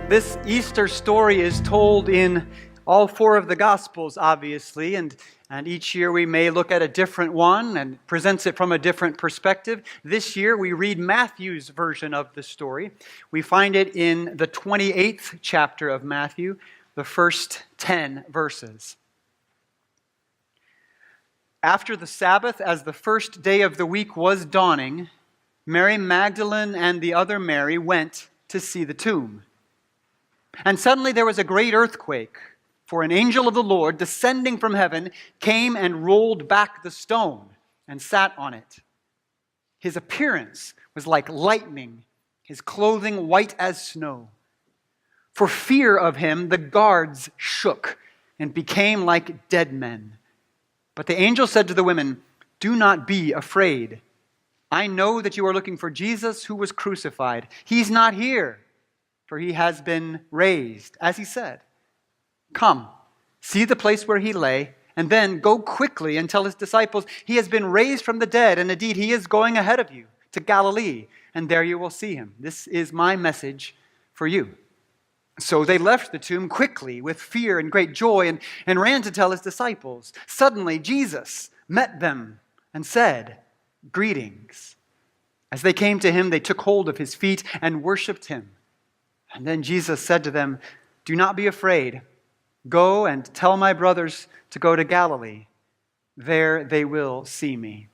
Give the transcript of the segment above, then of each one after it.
This Easter story is told in all four of the Gospels, obviously, and each year we may look at a different one and presents it from a different perspective. This year we read Matthew's version of the story. We find it in the 28th chapter of Matthew, the first 10 verses. After the Sabbath, as the first day of the week was dawning, Mary Magdalene and the other Mary went to see the tomb. And suddenly there was a great earthquake, for an angel of the Lord, descending from heaven, came and rolled back the stone and sat on it. His appearance was like lightning, his clothing white as snow. For fear of him, the guards shook and became like dead men. But the angel said to the women, "Do not be afraid. I know that you are looking for Jesus who was crucified. He's not here, for he has been raised, as he said. Come, see the place where he lay, and then go quickly and tell his disciples, he has been raised from the dead, and indeed he is going ahead of you to Galilee, and there you will see him. This is my message for you." So they left the tomb quickly with fear and great joy and ran to tell his disciples. Suddenly Jesus met them and said, "Greetings." As they came to him, they took hold of his feet and worshipped him. And then Jesus said to them, "Do not be afraid. Go and tell my brothers to go to Galilee. There they will see me."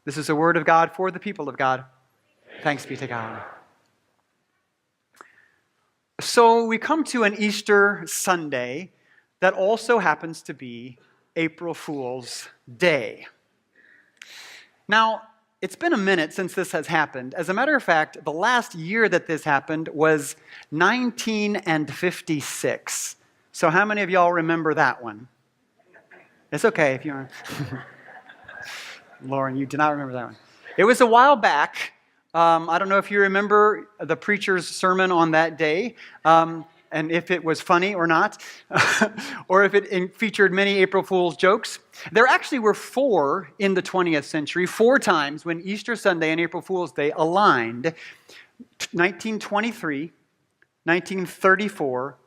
This is the word of God for the people of God. Thanks be to God. So we come to an Easter Sunday that also happens to be April Fool's Day. Now, it's been a minute since this has happened. As a matter of fact, the last year that this happened was 1956. So how many of y'all remember that one? It's okay if you aren't. Lauren, you do not remember that one. It was a while back. I don't know if you remember the preacher's sermon on that day, and if it was funny or not, or if it featured many April Fool's jokes. There actually were four in the 20th century, four times when Easter Sunday and April Fool's Day aligned: 1923, 1934,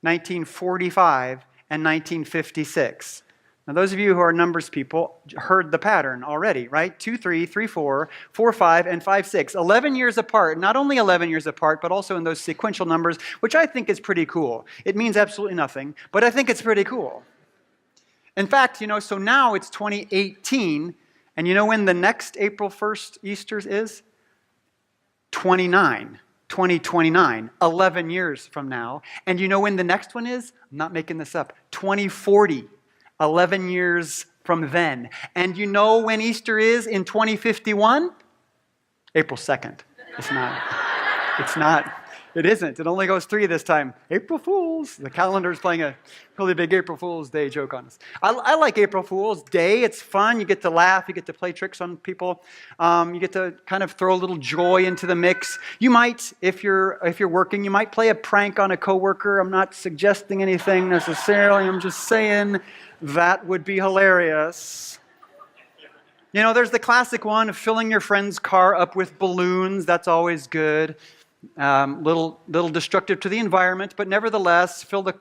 1945, and 1956. Now, those of you who are numbers people heard the pattern already, right? 2, 3, 3, 4, 4, 5, and 5, 6. 11 years apart. Not only 11 years apart, but also in those sequential numbers, which I think is pretty cool. It means absolutely nothing, but I think it's pretty cool. In fact, so now it's 2018, and you know when the next April 1st Easter is? 2029, 11 years from now. And you know when the next one is? I'm not making this up. 2040. 11 years from then. And you know when Easter is in 2051? April 2nd. It's not. It isn't. It only goes 3 this time. April Fools. The calendar's playing a really big April Fool's Day joke on us. I like April Fool's Day. It's fun. You get to laugh. You get to play tricks on people. You get to kind of throw a little joy into the mix. You might, if you're working, you might play a prank on a coworker. I'm not suggesting anything necessarily. I'm just saying that would be hilarious. There's the classic one of filling your friend's car up with balloons. That's always good. Little destructive to the environment, but nevertheless, filled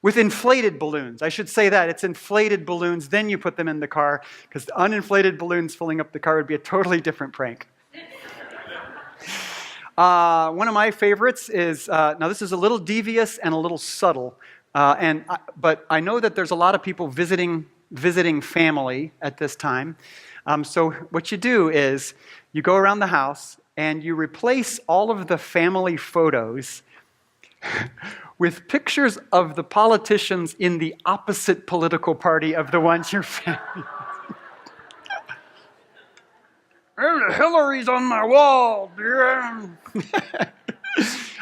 with inflated balloons. I should say that. It's inflated balloons, then you put them in the car, because uninflated balloons filling up the car would be a totally different prank. One of my favorites is, now this is a little devious and a little subtle, but I know that there's a lot of people visiting family at this time. So what you do is you go around the house and you replace all of the family photos with pictures of the politicians in the opposite political party of the ones your family. Hillary's on my wall.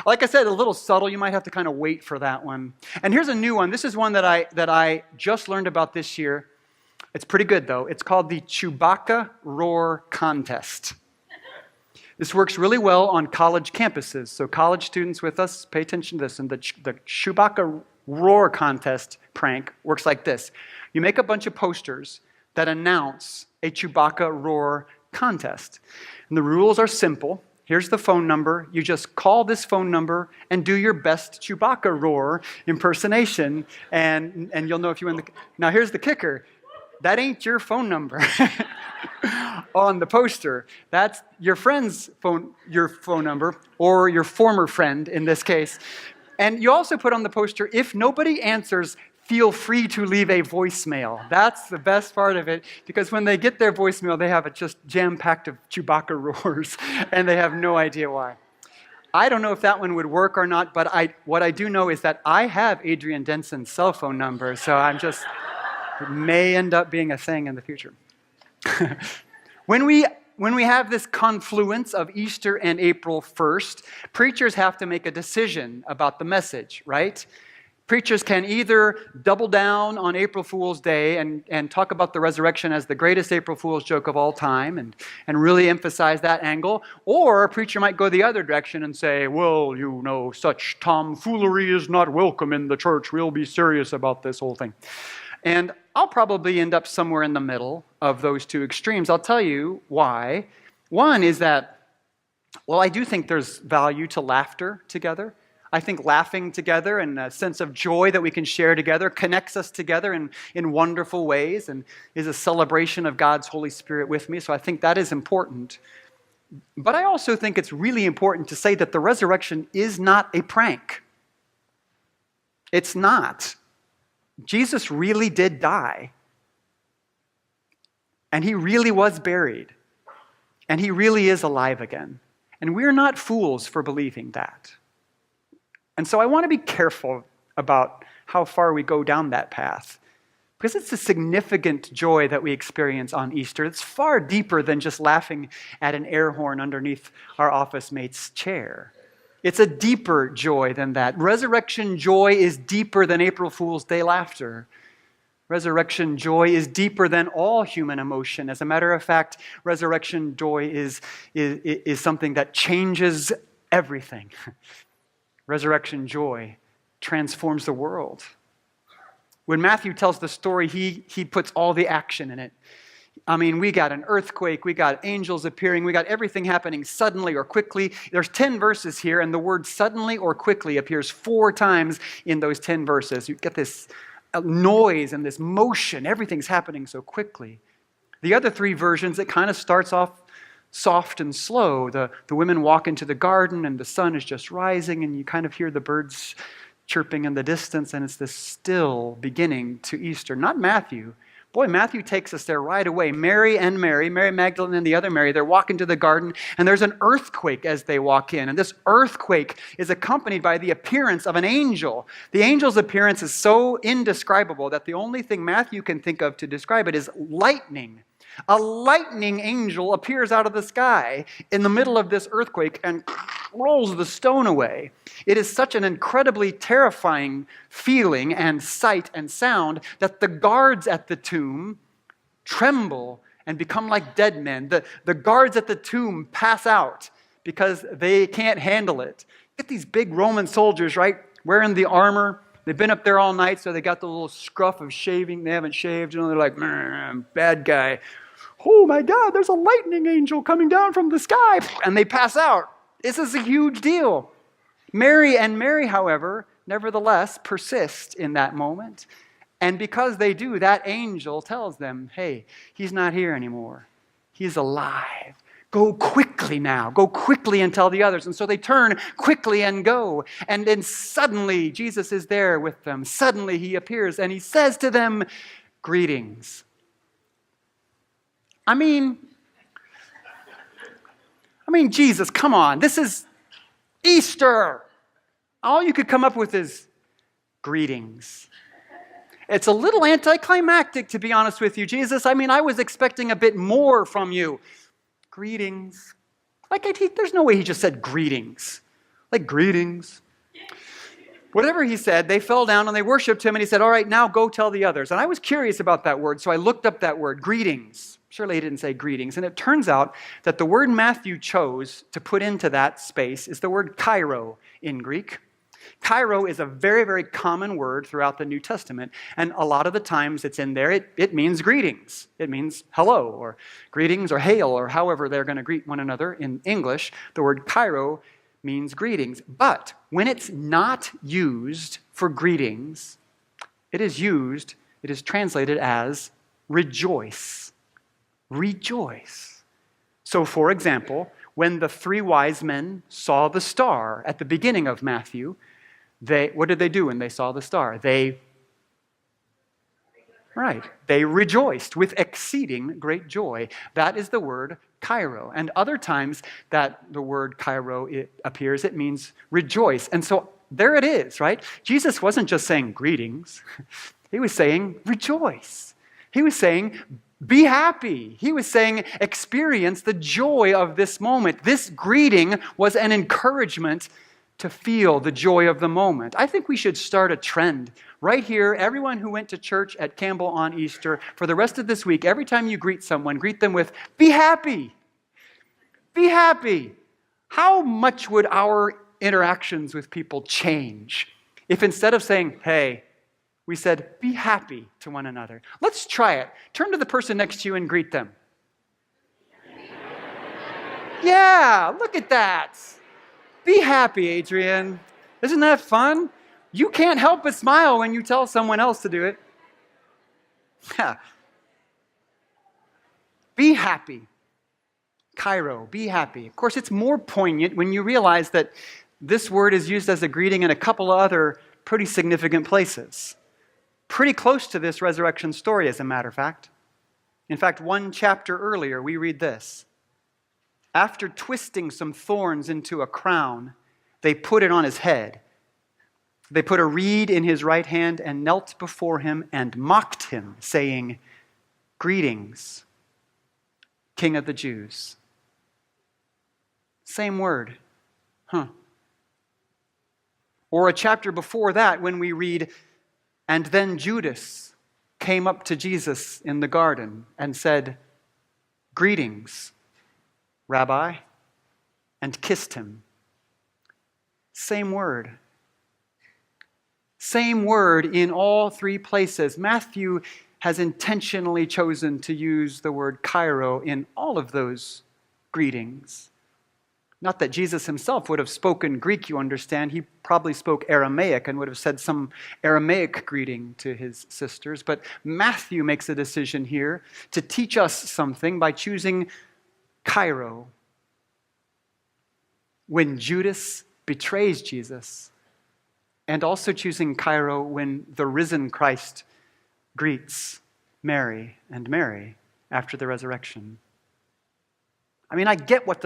Like I said, a little subtle. You might have to kind of wait for that one. And here's a new one. This is one that I just learned about this year. It's pretty good, though. It's called the Chewbacca Roar Contest. This works really well on college campuses. So college students with us, pay attention to this. And the Chewbacca Roar Contest prank works like this. You make a bunch of posters that announce a Chewbacca Roar contest. And the rules are simple. Here's the phone number. You just call this phone number and do your best Chewbacca roar impersonation, and you'll know if you win the... Now, here's the kicker. That ain't your phone number on the poster. That's your friend's phone, your phone number, or your former friend in this case. And you also put on the poster, if nobody answers, feel free to leave a voicemail. That's the best part of it, because when they get their voicemail, they have it just jam-packed of Chewbacca roars, and they have no idea why. I don't know if that one would work or not, but what I do know is that I have Adrian Denson's cell phone number, so it may end up being a thing in the future. When we have this confluence of Easter and April 1st, preachers have to make a decision about the message, right? Preachers can either double down on April Fool's Day and talk about the resurrection as the greatest April Fool's joke of all time and really emphasize that angle, or a preacher might go the other direction and say, well, you know, such tomfoolery is not welcome in the church. We'll be serious about this whole thing. And I'll probably end up somewhere in the middle of those two extremes. I'll tell you why. One is that, well, I do think there's value to laughter together. I think laughing together and a sense of joy that we can share together connects us together in wonderful ways and is a celebration of God's Holy Spirit with me. So I think that is important. But I also think it's really important to say that the resurrection is not a prank. It's not. Jesus really did die. And he really was buried. And he really is alive again. And we're not fools for believing that. And so I want to be careful about how far we go down that path, because it's a significant joy that we experience on Easter. It's far deeper than just laughing at an air horn underneath our office mate's chair. It's a deeper joy than that. Resurrection joy is deeper than April Fool's Day laughter. Resurrection joy is deeper than all human emotion. As a matter of fact, resurrection joy is something that changes everything. Resurrection joy transforms the world. When Matthew tells the story, he puts all the action in it. I mean, we got an earthquake, we got angels appearing, we got everything happening suddenly or quickly. There's 10 verses here, and the word suddenly or quickly appears 4 times in those 10 verses. You get this noise and this motion. Everything's happening so quickly. The other 3 versions, it kind of starts off soft and slow. The women walk into the garden, and the sun is just rising, and you kind of hear the birds chirping in the distance, and it's this still beginning to Easter. Not Matthew. Boy, Matthew takes us there right away. Mary Magdalene and the other Mary, they're walking to the garden, and there's an earthquake as they walk in. And this earthquake is accompanied by the appearance of an angel. The angel's appearance is so indescribable that the only thing Matthew can think of to describe it is lightning. A lightning angel appears out of the sky in the middle of this earthquake and rolls the stone away. It is such an incredibly terrifying feeling and sight and sound that the guards at the tomb tremble and become like dead men. The guards at the tomb pass out because they can't handle it. Get these big Roman soldiers, right, wearing the armor. They've been up there all night, so they got the little scruff of shaving. They haven't shaved. You know, they're like, bad guy. Oh my God, there's a lightning angel coming down from the sky. And they pass out. This is a huge deal. Mary, however, nevertheless persist in that moment. And because they do, that angel tells them, hey, he's not here anymore. He's alive. Go quickly now. Go quickly and tell the others. And so they turn quickly and go. And then suddenly Jesus is there with them. Suddenly he appears and he says to them, greetings. I mean, Jesus, come on. This is Easter. All you could come up with is greetings. It's a little anticlimactic, to be honest with you, Jesus. I mean, I was expecting a bit more from you. Greetings. There's no way he just said greetings. Like, greetings. Whatever he said, they fell down and they worshiped him, and he said, all right, now go tell the others. And I was curious about that word, so I looked up that word, greetings. Surely he didn't say greetings. And it turns out that the word Matthew chose to put into that space is the word kairo in Greek. Cairo is a very, very common word throughout the New Testament, and a lot of the times it's in there, it means greetings. It means hello, or greetings, or hail, or however they're going to greet one another in English. The word Cairo means greetings. But when it's not used for greetings, it is translated as rejoice. Rejoice. So, for example, when the three wise men saw the star at the beginning of Matthew, what did they do when they saw the star? They rejoiced with exceeding great joy. That is the word Cairo. And other times that the word Cairo appears, it means rejoice. And so there it is, right? Jesus wasn't just saying greetings. He was saying rejoice. He was saying be happy. He was saying experience the joy of this moment. This greeting was an encouragement to feel the joy of the moment. I think we should start a trend right here. Everyone who went to church at Campbell on Easter, for the rest of this week, every time you greet someone, greet them with, be happy. Be happy. How much would our interactions with people change if instead of saying, hey, we said, be happy to one another? Let's try it. Turn to the person next to you and greet them. Yeah, look at that. Be happy, Adrian. Isn't that fun? You can't help but smile when you tell someone else to do it. Yeah. Be happy. Cairo, be happy. Of course, it's more poignant when you realize that this word is used as a greeting in a couple of other pretty significant places. Pretty close to this resurrection story, as a matter of fact. In fact, one chapter earlier, we read this. After twisting some thorns into a crown, they put it on his head. They put a reed in his right hand and knelt before him and mocked him, saying, greetings, King of the Jews. Same word. Or a chapter before that when we read, and then Judas came up to Jesus in the garden and said, greetings, Rabbi, and kissed him. Same word. Same word in all three places. Matthew has intentionally chosen to use the word Cairo in all of those greetings. Not that Jesus himself would have spoken Greek, you understand. He probably spoke Aramaic and would have said some Aramaic greeting to his sisters. But Matthew makes a decision here to teach us something by choosing Cairo. When Judas betrays Jesus, and also choosing Cairo when the risen Christ greets Mary and Mary after the resurrection. I mean, I get what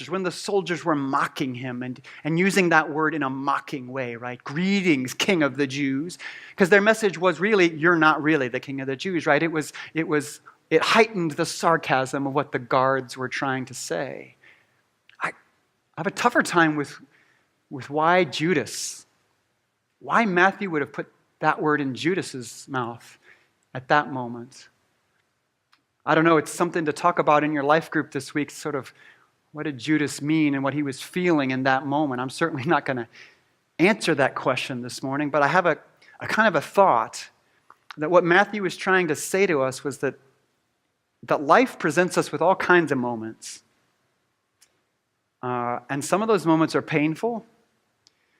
when the soldiers were mocking him and using that word in a mocking way, right? Greetings, King of the Jews. Because their message was really, you're not really the King of the Jews, right? It heightened the sarcasm of what the guards were trying to say. I have a tougher time with why Judas, why Matthew would have put that word in Judas's mouth at that moment. I don't know, it's something to talk about in your life group this week, sort of what did Judas mean and what he was feeling in that moment. I'm certainly not going to answer that question this morning, but I have a kind of a thought that what Matthew was trying to say to us was that life presents us with all kinds of moments. And some of those moments are painful.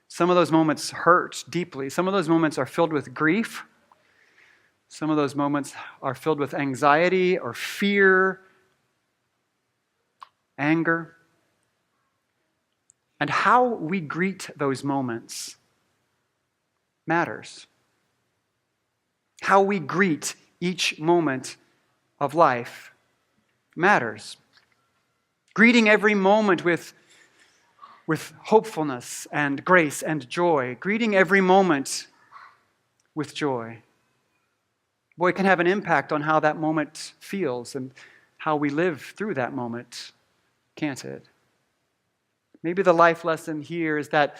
Some of those moments hurt deeply. Some of those moments are filled with grief. Some of those moments are filled with anxiety or fear, anger. And how we greet those moments matters. How we greet each moment of life matters. Greeting every moment with hopefulness and grace and joy. Greeting every moment with joy. Boy, it can have an impact on how that moment feels and how we live through that moment, can't it? Maybe the life lesson here is that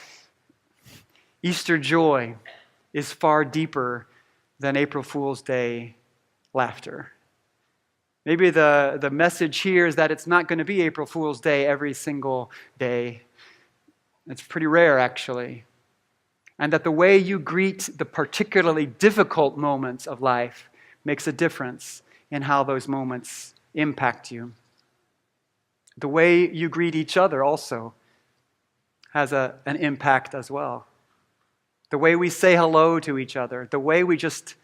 Easter joy is far deeper than April Fool's Day laughter. Maybe the message here is that it's not going to be April Fool's Day every single day. It's pretty rare, actually. and that the way you greet the particularly difficult moments of life makes a difference in how those moments impact you. The way you greet each other also has an impact as well. The way we say hello to each other, the way we just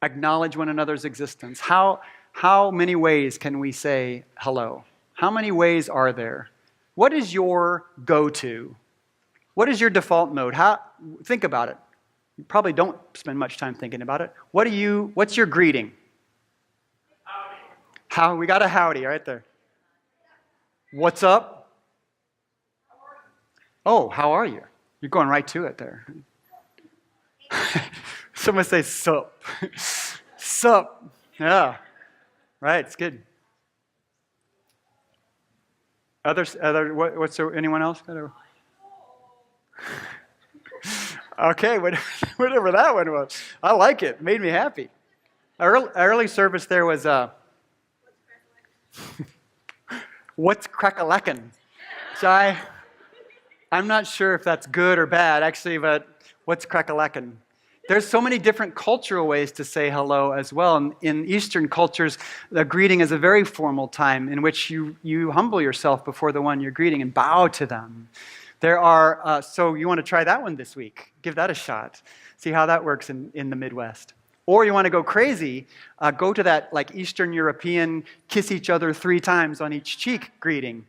acknowledge one another's existence. How many ways can we say hello? How many ways are there? What is your go-to? What is your default mode? Think about it. You probably don't spend much time thinking about it. What's your greeting? Howdy. We got a howdy right there. What's up? Oh, how are you? You're going right to it there. Someone say sup. Sup. Yeah. Right, it's good. Anyone else? Okay, whatever that one was. I like it. Made me happy. Early service there was what's crack-a-lackin'? So I'm not sure if that's good or bad, actually, but what's crack-a-lackin'? There's so many different cultural ways to say hello as well. And in Eastern cultures, the greeting is a very formal time in which you humble yourself before the one you're greeting and bow to them. So you want to try that one this week. Give that a shot. See how that works in the Midwest. Or you want to go crazy, go to that like Eastern European kiss each other 3 times on each cheek greeting.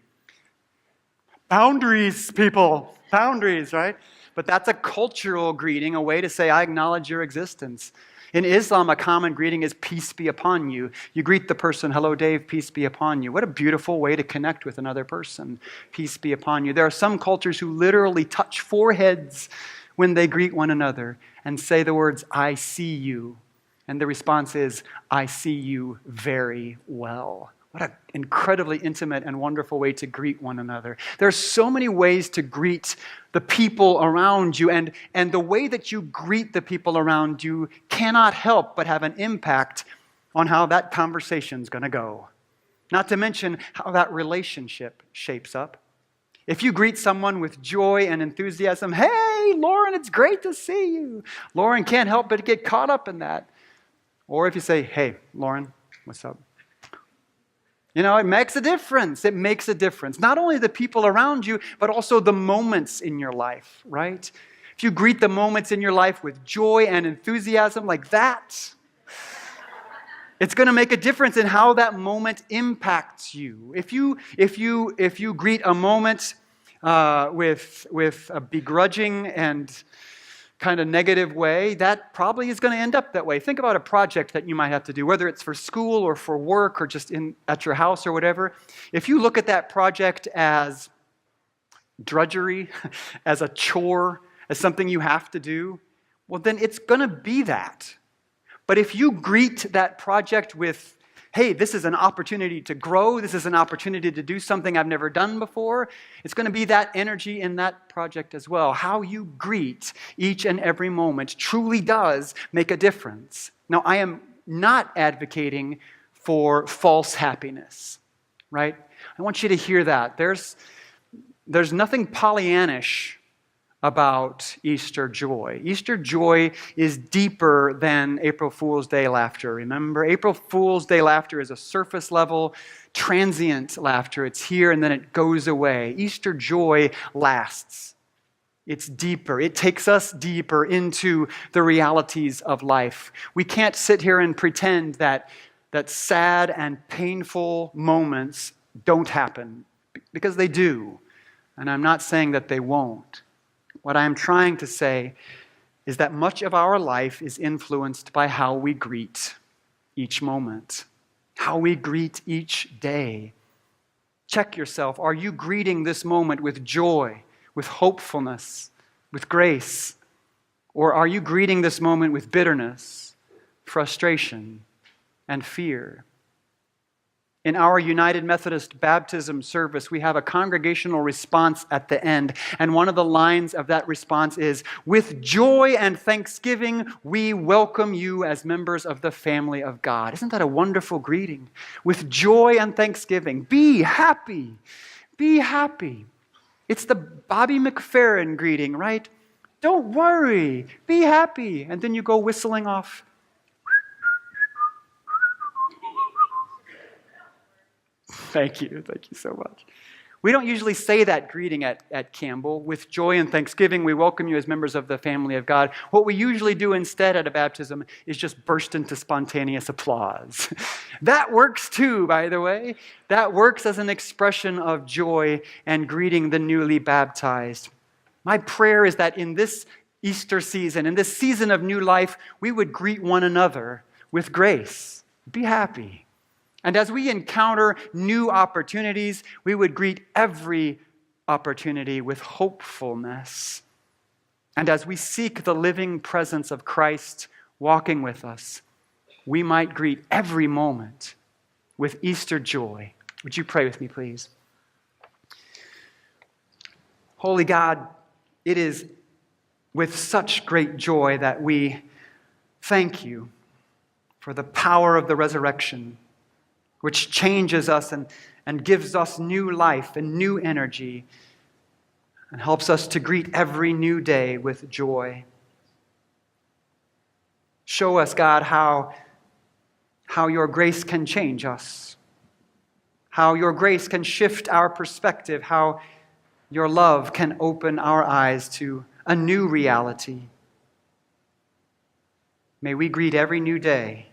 Boundaries, people. Boundaries, right? But that's a cultural greeting, a way to say, I acknowledge your existence. In Islam, a common greeting is peace be upon you. You greet the person, hello Dave, peace be upon you. What a beautiful way to connect with another person. Peace be upon you. There are some cultures who literally touch foreheads when they greet one another and say the words, I see you. And the response is, I see you very well. What an incredibly intimate and wonderful way to greet one another. There are so many ways to greet the people around you, and the way that you greet the people around you cannot help but have an impact on how that conversation's going to go. Not to mention how that relationship shapes up. If you greet someone with joy and enthusiasm, hey, Lauren, it's great to see you. Lauren can't help but get caught up in that. Or if you say, hey, Lauren, what's up? You know, it makes a difference. It makes a difference. Not only the people around you, but also the moments in your life, right? If you greet the moments in your life with joy and enthusiasm like that, it's going to make a difference in how that moment impacts you. If you greet a moment with a begrudging and kind of negative way, that probably is going to end up that way. Think about a project that you might have to do, whether it's for school or for work or just at your house or whatever. If you look at that project as drudgery, as a chore, as something you have to do, well, then it's going to be that. But if you greet that project with, hey, this is an opportunity to grow, this is an opportunity to do something I've never done before, it's going to be that energy in that project as well. How you greet each and every moment truly does make a difference. Now, I am not advocating for false happiness, right? I want you to hear that. There's nothing Pollyannish about Easter joy. Easter joy is deeper than April Fool's Day laughter. Remember, April Fool's Day laughter is a surface level, transient laughter. It's here and then it goes away. Easter joy lasts. It's deeper. It takes us deeper into the realities of life. We can't sit here and pretend that sad and painful moments don't happen, because they do. And I'm not saying that they won't. What I am trying to say is that much of our life is influenced by how we greet each moment, how we greet each day. Check yourself. Are you greeting this moment with joy, with hopefulness, with grace? Or are you greeting this moment with bitterness, frustration, and fear? In our United Methodist baptism service, we have a congregational response at the end. And one of the lines of that response is, with joy and thanksgiving, we welcome you as members of the family of God. Isn't that a wonderful greeting? With joy and thanksgiving. Be happy. Be happy. It's the Bobby McFerrin greeting, right? Don't worry. Be happy. And then you go whistling off. Thank you. Thank you so much. We don't usually say that greeting at Campbell. With joy and thanksgiving, we welcome you as members of the family of God. What we usually do instead at a baptism is just burst into spontaneous applause. That works too, by the way. That works as an expression of joy and greeting the newly baptized. My prayer is that in this Easter season, in this season of new life, we would greet one another with grace. Be happy. And as we encounter new opportunities, we would greet every opportunity with hopefulness. And as we seek the living presence of Christ walking with us, we might greet every moment with Easter joy. Would you pray with me, please? Holy God, it is with such great joy that we thank you for the power of the resurrection, which changes us and gives us new life and new energy and helps us to greet every new day with joy. Show us, God, how your grace can change us, how your grace can shift our perspective, how your love can open our eyes to a new reality. May we greet every new day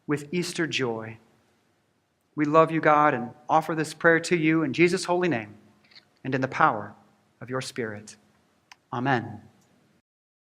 with Easter joy. We love you, God, and offer this prayer to you in Jesus' holy name and in the power of your Spirit. Amen.